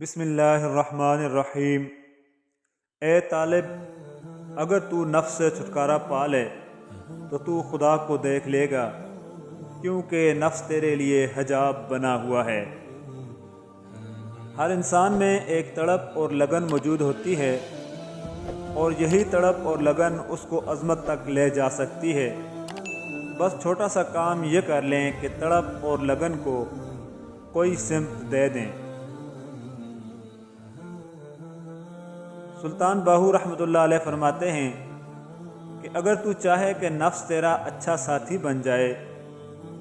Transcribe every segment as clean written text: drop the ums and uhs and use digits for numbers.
बिस्मिल्लाहिर्रहमानिर्रहीम। ए तालिब, अगर तू नफ्स से छुटकारा पा ले तो तू खुदा को देख लेगा, क्योंकि नफ्स तेरे लिए हजाब बना हुआ है। हर इंसान में एक तड़प और लगन मौजूद होती है, और यही तड़प और लगन उसको अज़मत तक ले जा सकती है। बस छोटा सा काम ये कर लें कि तड़प और लगन को कोई सिमत दे दें। सुल्तान बाहू रहमतुल्लाह अलैह फरमाते हैं कि अगर तू चाहे कि नफ्स तेरा अच्छा साथी बन जाए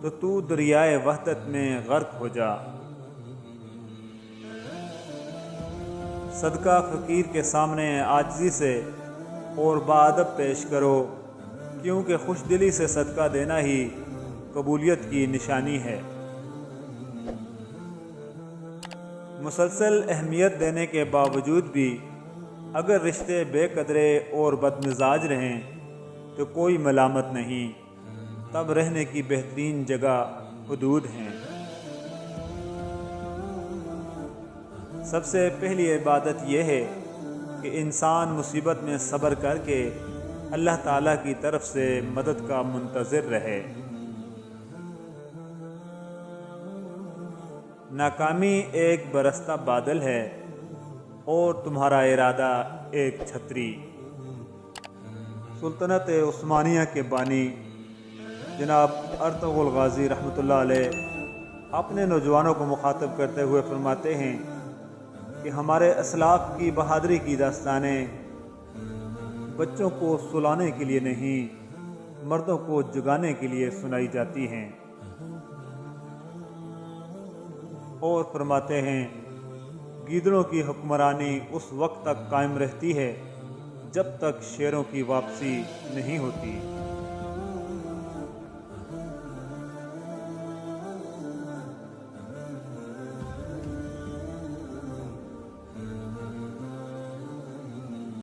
तो तू दरियाए वहदत में गर्क हो जा। सदका फ़कीर के सामने आजिज़ी से और बाअदब पेश करो, क्योंकि खुशदिली से सदका देना ही कबूलियत की निशानी है। मुसलसल अहमियत देने के बावजूद भी अगर रिश्ते बेकदरे और बदमिजाज रहें तो कोई मलामत नहीं, तब रहने की बेहतरीन जगह हुदूद हैं। सबसे पहली इबादत यह है कि इंसान मुसीबत में सब्र करके अल्लाह ताला की तरफ से मदद का मुंतज़िर रहे। नाकामी एक बरसता बादल है और तुम्हारा इरादा एक छतरी। सुल्तनत उस्मानिया के बानी जनाब अर्तुग़रुल गाज़ी रहमतुल्लाह अलैह अपने नौजवानों को मुखातब करते हुए फरमाते हैं कि हमारे असलाफ की बहादुरी की दास्तानें बच्चों को सुलाने के लिए नहीं, मर्दों को जगाने के लिए सुनाई जाती हैं। और फरमाते हैं, गीदड़ों की हुक्मरानी उस वक्त तक कायम रहती है जब तक शेरों की वापसी नहीं होती।